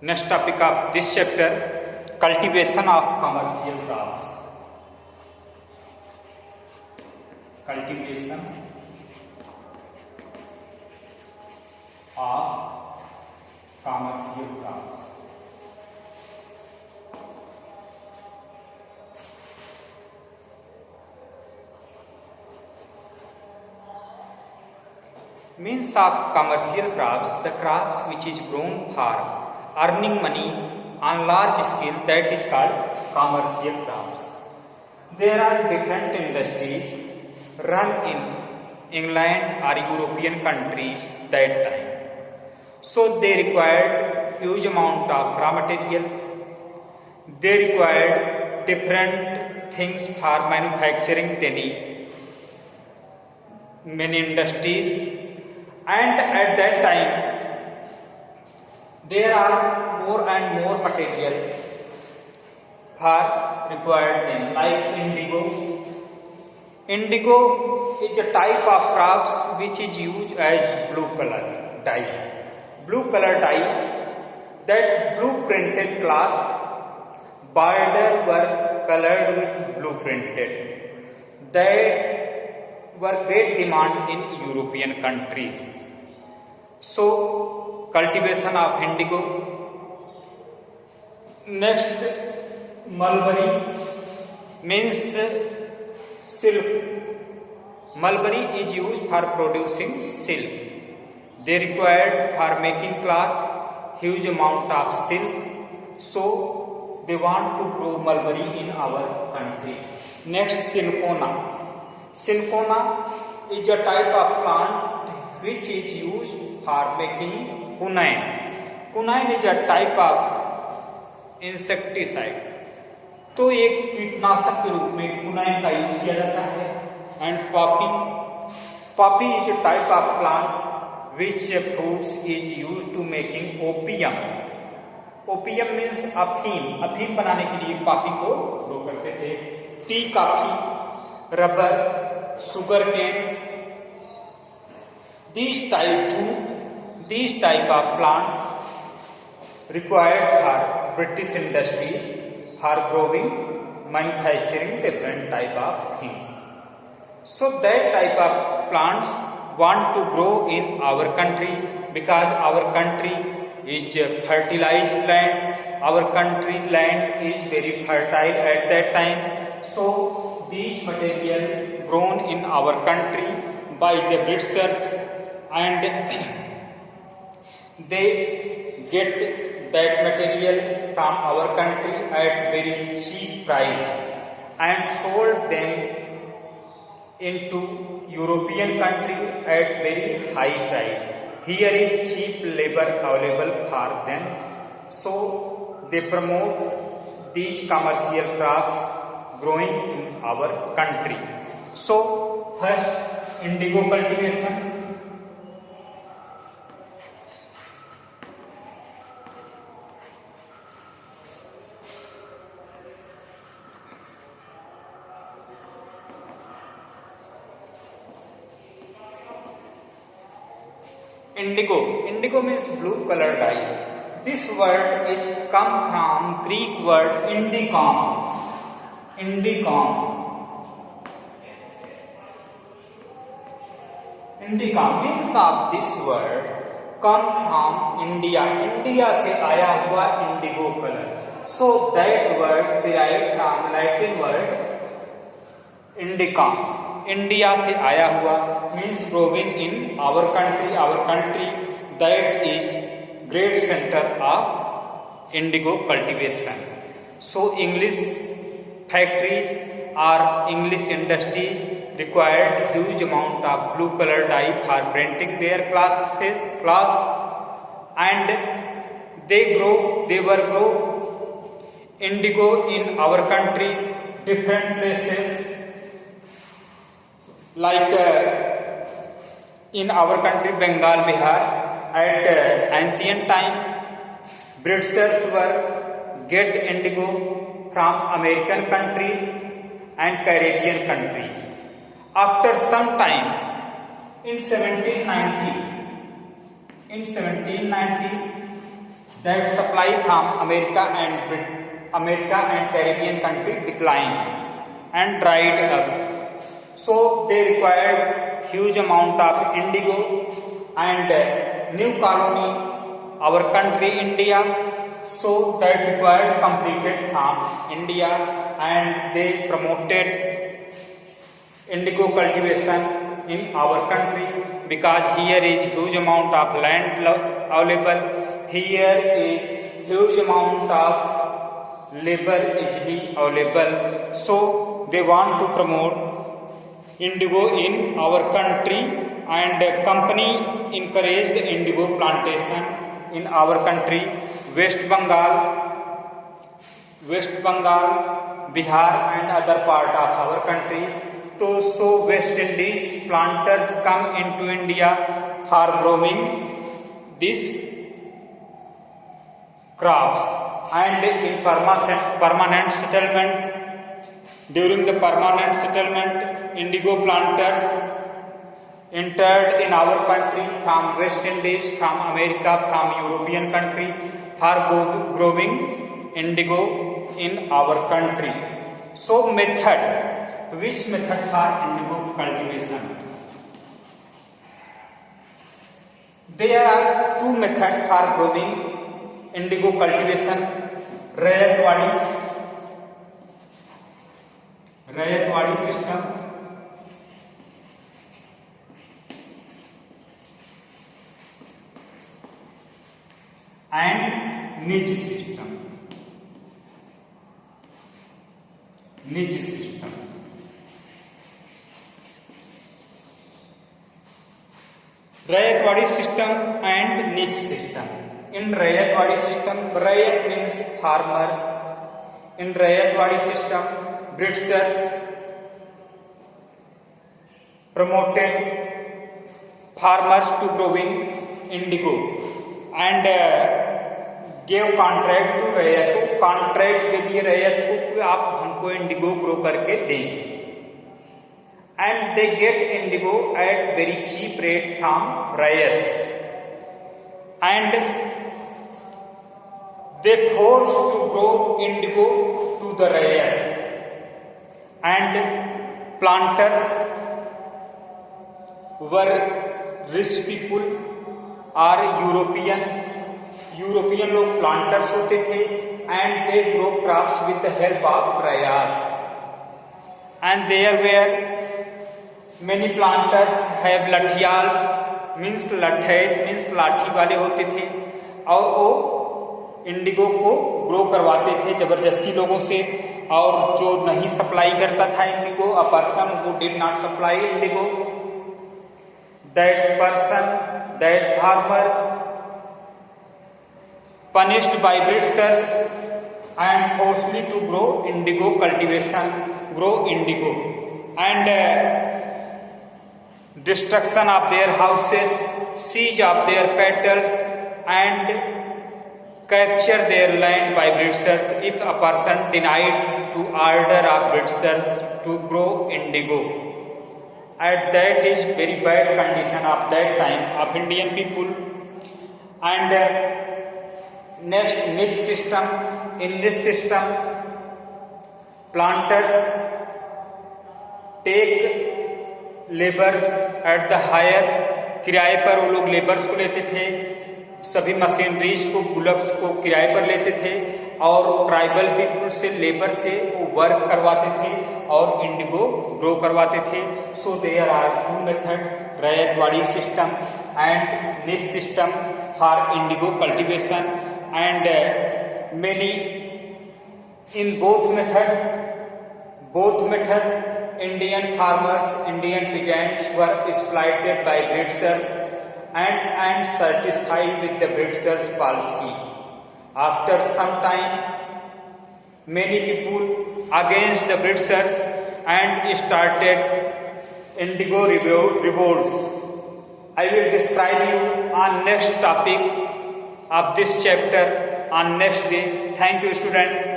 Next topic of this chapter, cultivation of commercial crops. Cultivation of commercial crops. Means of commercial crops, the crops which is grown for earning money on large scale, that is called commercial crops. There are different industries run in England or European countries that time. So they required huge amount of raw material. They required different things for manufacturing. They need many industries, and at that time there are more and more material for required them, like indigo. Indigo is a type of crops which is used as blue color dye. Blue color dye, that blue printed cloth border were colored with blue printed. That were great demand in European countries. So cultivation of indigo. Next, mulberry means silk. Mulberry is used for producing silk. They required for making cloth huge amount of silk. So they want to grow mulberry in our country. Next, cinchona. Cinchona is a type of plant which is used for making quinine. Quinine is a type of insecticide. तो एक कीटनाशक के रूप में quinine का use किया जाता है. And poppy is a type of plant which fruits is used to making opium. Opium means अफीम. अफीम बनाने के लिए पॉपी को ग्रो करते थे. T, coffee, rubber, sugar cane. These type of plants required for British industries for growing, manufacturing different type of things. So that type of plants want to grow in our country because our country is a fertilized land. Our country land is very fertile at that time. So these material grown in our country by the Britishers, and they get that material from our country at very cheap price and sold them into European country at very high price. Here is cheap labor available for them. So they promote these commercial crops growing in our country. So first, indigo cultivation. Indigo means blue color dye. This word is come from Greek word indicum. Indicum means of this word come from India. India से आया हुआ indigo color. So that word derived from Latin word indicum. India से आया हुआ means growing in our country that is great center of indigo cultivation. So English factories or English industries required huge amount of blue color dye for printing their cloth, and they were grow indigo in our country different places. Like in our country Bengal, Bihar, at ancient time Britishers were get indigo from American countries and Caribbean countries. After some time, in 1790, that supply from America and Caribbean country declined and dried up. So they required huge amount of indigo and new colony, our country India. So that required completed from India, and they promoted indigo cultivation in our country because here is huge amount of land available. Here is huge amount of labor easily available. So they want to promote indigo in our country, and company encouraged indigo plantation in our country. West Bengal, Bihar and other part of our country. So West Indies planters come into India for growing these crops, and in permanent settlement, during the permanent settlement, indigo planters entered in our country from West Indies, from America, from European country for growing indigo in our country. So which method for indigo cultivation? There are two methods for growing indigo cultivation. Rayatwadi system and niche system. Rayatwadi system and niche system. In Rayatwadi system, Rayat means farmers. In Rayatwadi system, Britishers promoted farmers to growing indigo and gave contract to रैयत को. Contract दे दिए रैयत को कि आप हमको Indigo grow करके दें, and they get indigo at very cheap rate from reyes, and they forced to grow indigo to the reyes, and planters were rich people or European लोग प्लांटर्स होते थे, and they grow crops with the help of ryots, and there were many planters have lathials means lathait means लाठी वाले होते थे, और वो Indigo को ग्रो करवाते थे जबरदस्ती लोगों से. और जो नहीं सप्लाई करता था Indigo, a person who did not supply Indigo, that person, that farmer punished by Britishers and forcefully to grow indigo cultivation, grow indigo, and destruction of their houses, siege of their cattle, and capture their land by Britishers if a person denied to order of Britishers to grow indigo. And that is very bad condition of that time of Indian people. And next, niche system. In this system, planters take laborers at the higher, किराए पर वो लोग labours को लेते थे, सभी machineries को, bullocks को किराए पर लेते थे, और ट्राइबल पीपुल से लेबर से वो वर्क करवाते थे और इंडिगो ग्रो करवाते थे. So there are two method, ryotwari system and nij system for indigo cultivation. And many in both method Indian farmers, Indian peasants were exploited by Britishers and satisfied with the Britishers policy. After some time, many people against the Britishers and started indigo revolts. I will describe you on next topic of this chapter on next day. Thank you, student.